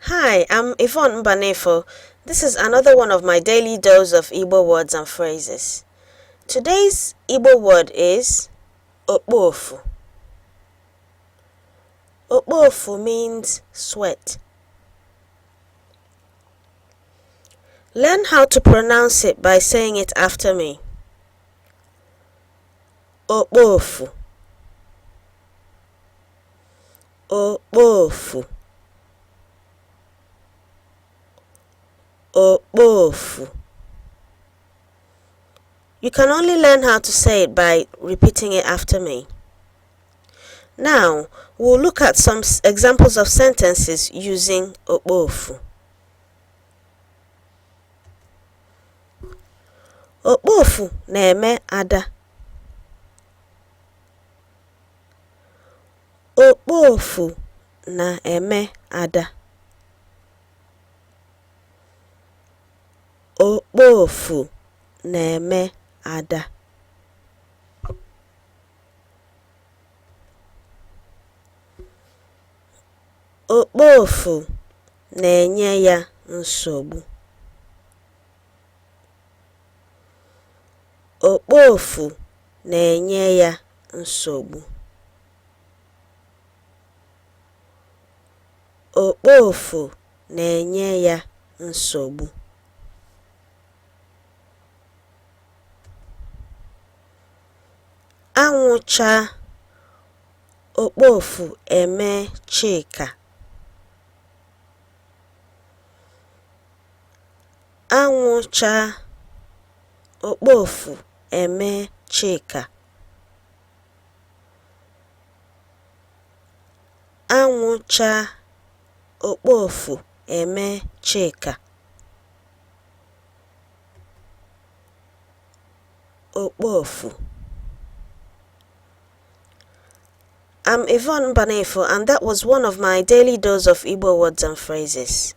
Hi, I'm Yvonne Mbanefo. This is another one of my daily dose of Igbo words and phrases. Today's Igbo word is Okpofu. Okpofu means sweat. Learn how to pronounce it by saying it after me. Okpofu. Okpofu. Okpofu. You can only learn how to say it by repeating it after me. Now, we'll look at some examples of sentences using Okpofu. Okpofu na-eme ada. Okpofu na-eme ada. Okpofu na-eme ada. Okpofu na-enye ya nsogbu. Okpofu na-enye ya nsogbu. Okpofu na-enye ya nsogbu. Anwụcha okpofu eme Chika. Anwụcha okpofu eme Chika. Anwụcha okpofu eme Chika. Okpofu. I'm Yvonne Mbanefo, and that was one of my daily dose of Igbo words and phrases.